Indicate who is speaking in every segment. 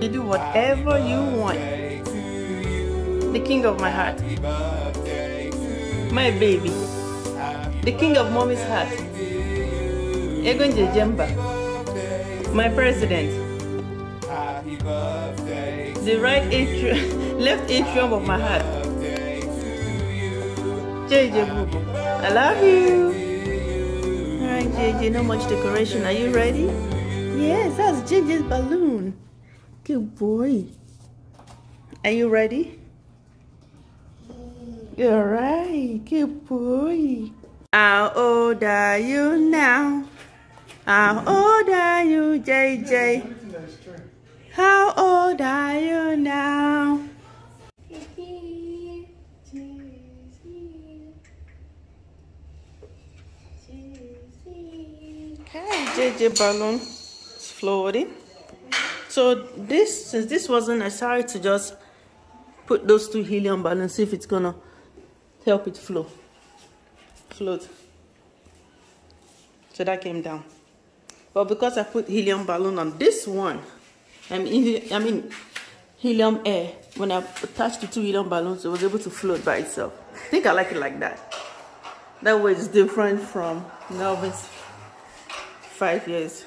Speaker 1: You do whatever you want. The king of my heart. My baby. The king of mommy's heart. Egon Jemba. My president. The right atrium, left atrium of my heart. JJ Boo. I love you. Alright, JJ, not much decoration. Are you ready? Yes, that's JJ's balloon. Good boy. Are you ready? Alright, good boy. How old are you now? How old are you, JJ? How old are you now? Okay, JJ balloon is floating. So this, since this wasn't, I decided to just put those two helium balloons, see if it's gonna help it float. So that came down. But because I put helium balloon on this one, I mean helium air, when I attached the two helium balloons, it was able to float by itself. I think I like it like that. That way it's different from Melvin's 5 years.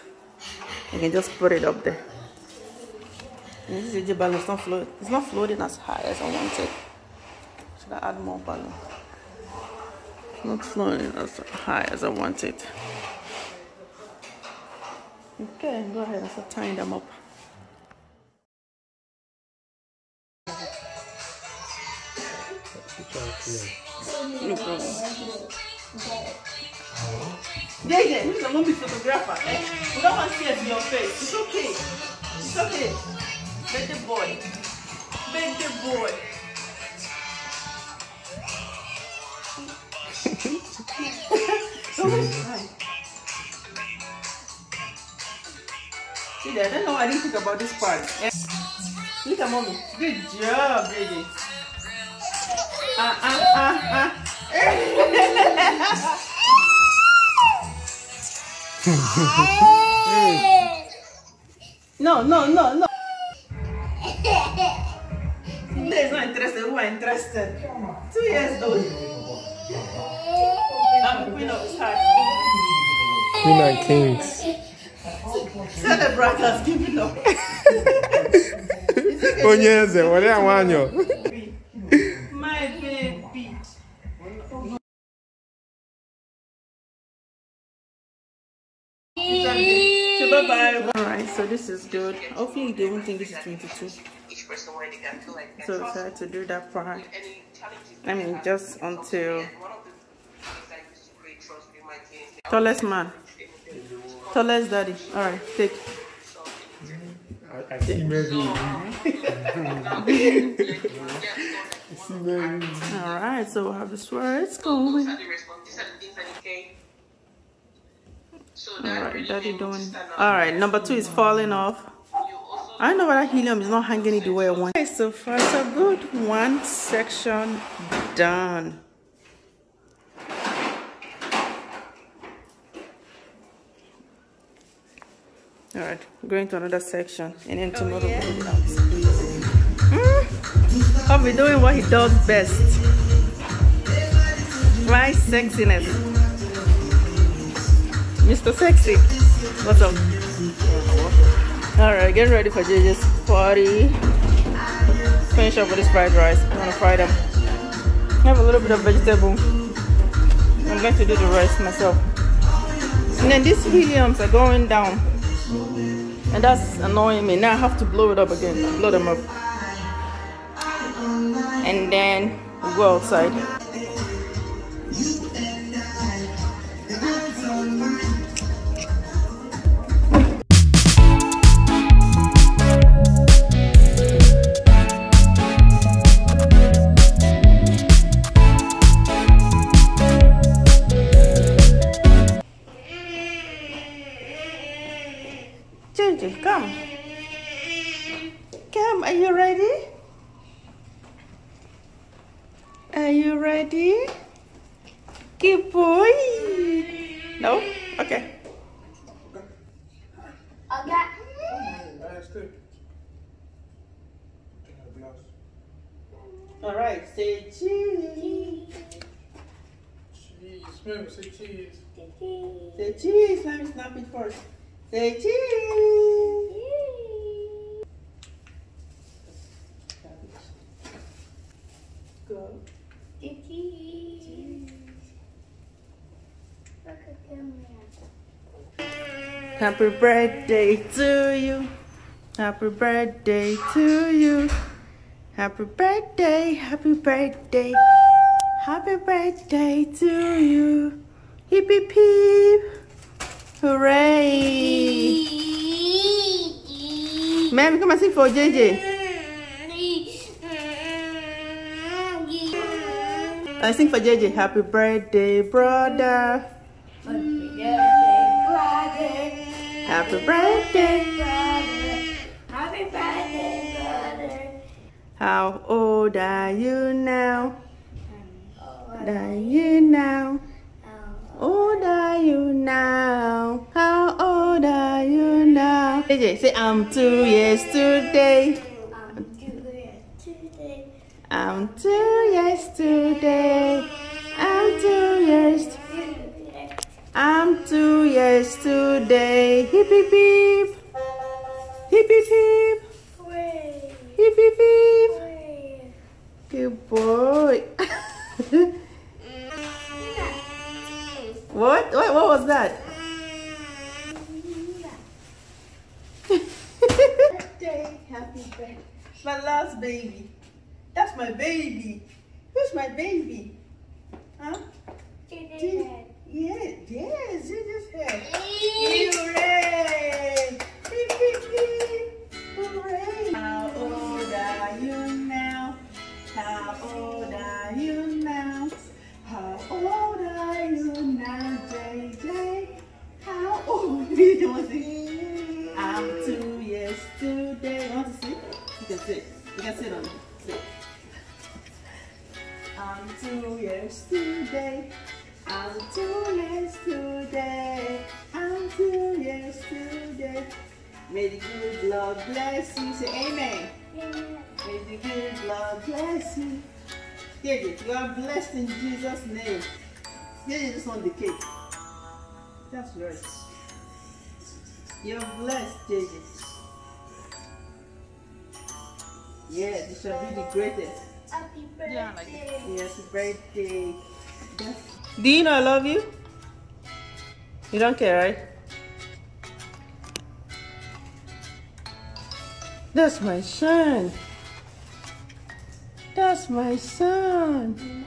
Speaker 1: I can just put it up there. And this JJ balloon is not floating. It's not floating as high as I wanted. Should I add more balloon? It's not floating as high as I wanted. Okay, go ahead and start tying them up. No problem. Jayden, this is a movie photographer. Eh? We don't want to see it in your face. It's okay. It's okay. Baby boy. Baby boy. See there, I don't know why I didn't think about this part. Yeah. Look at mommy. Good job, baby. No. He's not interested. Who are interested? 2 years old. I'm the queen of his heart.
Speaker 2: Queen and kings.
Speaker 1: Celebrate us giving up.
Speaker 2: Oh yes, what I want you.
Speaker 1: My baby. So bye-bye. Alright, so this is good. Hopefully they won't think this is 22. So I had to do that part. I mean, just until tallest man. Tallest daddy. Alright, take.
Speaker 2: I see maybe.
Speaker 1: Alright, so we'll have the swords going. Alright, daddy doing. Alright, number 2 is falling off. I don't know why that helium is not hanging it the way I want. Okay, so far so good. One section done. Alright, going to another section and then tomorrow we'll put it out. I'll be doing what he does best. My sexiness. Mr. Sexy. What's up? Alright, getting ready for JJ's party. Finish up with this fried rice. I'm gonna fry them. I have a little bit of vegetable. I'm going to do the rest myself. And then these heliums are going down. And that's annoying me. Now I have to blow it up again. Blow them up. And then we go outside. Jayden, come. Come, are you ready? Are you ready? Good boy. No? Okay.
Speaker 3: Okay.
Speaker 1: All right, say cheese.
Speaker 2: Cheese. Remember, say cheese.
Speaker 1: Say cheese. Let me snap it first. Say cheese. Go.
Speaker 3: Cheese.
Speaker 1: Happy birthday to you. Happy birthday to you. Happy birthday, happy birthday. Happy birthday to you. Hip hip hip. Hooray. Ma'am, come and sing for JJ. I sing for JJ. Happy birthday, brother. Happy birthday,
Speaker 3: brother. Happy birthday, brother.
Speaker 1: How old are you now? Old are you now? Old are you now? How old are you now? JJ, say I'm 2 years today. I'm 2 years today. I'm 2 years today. I'm 2 years today. Hip hip hip. Hip hip hip. Hip hip hip. Good boy. What was that? Birthday, happy birthday. It's my last baby. That's my baby. Who's my baby? Huh? Yes, Gigi's head. Hooray! Hip, hip, hip. Hooray! How old are you now? How old are you now? How old are you now, JJ? How old are you? I'm 2 years today. You want to sit? You can sit. You can sit on it. Sit. I'm 2 years today. I'm 2 years today. I'm 2 years today. May the good Lord bless you. Say amen.
Speaker 3: Amen.
Speaker 1: May the good Lord bless you. JJ, you are blessed in Jesus' name. JJ just want the cake. That's right. You're blessed, JJ. Yes, you shall be the greatest.
Speaker 3: Happy birthday.
Speaker 1: Yeah, like it. Yes, happy birthday. Yes. Do you know I love you? You don't care, right? That's my son. That's my son.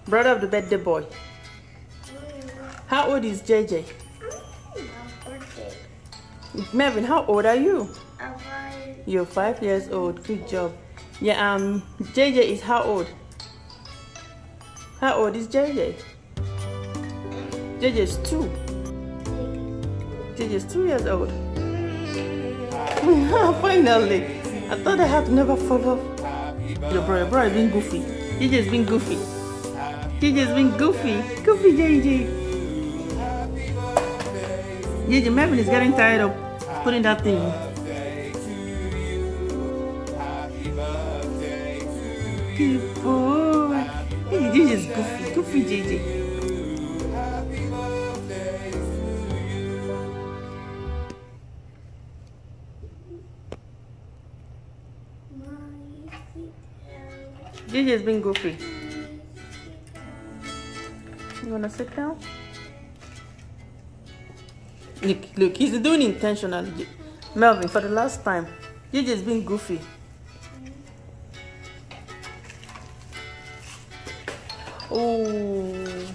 Speaker 1: Brother of the birthday boy. How old is JJ?
Speaker 3: Birthday.
Speaker 1: Melvin, how old are you?
Speaker 3: I'm 5.
Speaker 1: You're 5 years old. Good job. Yeah, JJ is how old? How old is JJ? JJ is 2. JJ is 2 years old. Finally. I thought I had to never follow your brother. Bro has been goofy. JJ's been goofy. JJ's been goofy. Goofy JJ. JJ, Melvin is getting tired of putting that thing. Good boy. JJ's goofy. Goofy JJ. JJ's been goofy. You wanna sit down? Look, he's doing it intentionally. Melvin, for the last time. JJ's been goofy. Oh,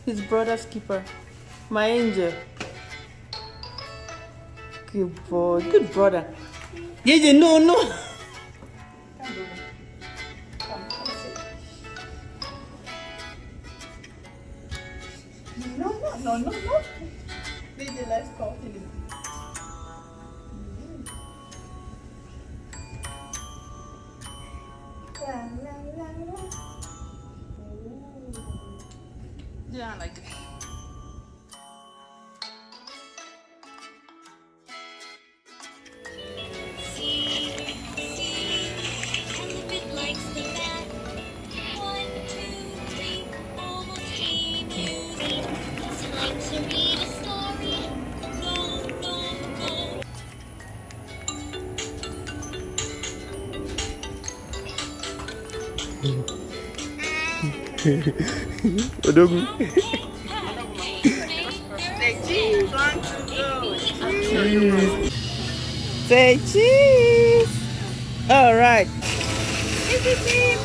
Speaker 1: his brother's keeper, my angel. Good boy, good brother. JJ, no. No. JJ likes talking. Yeah, I like it.
Speaker 2: Odogu.
Speaker 1: Say cheese. 1, 2, go. Say cheese. All right. Give it me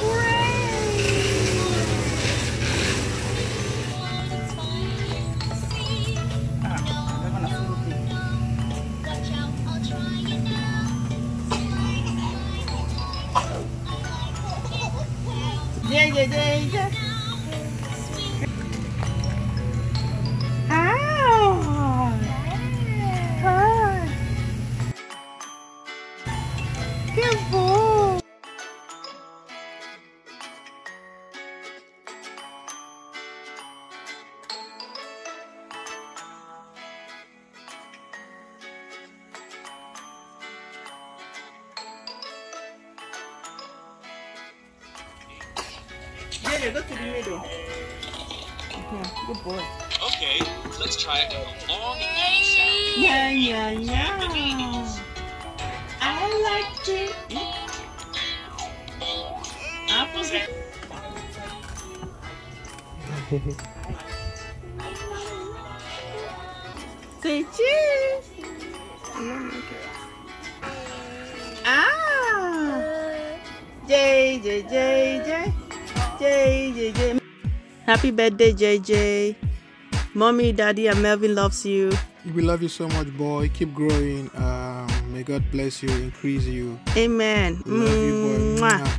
Speaker 1: Yeah. Careful. Jayden, go to the middle. Good boy.
Speaker 4: Okay, let's try it with a long E sound.
Speaker 1: Yeah. I like it. Apples. Say cheese. JJ. Happy birthday, JJ. Mommy, Daddy, and Melvin loves you.
Speaker 2: We love you so much, boy. Keep growing. May God bless you, increase you.
Speaker 1: Amen.
Speaker 2: We love you, boy.
Speaker 1: Mwah.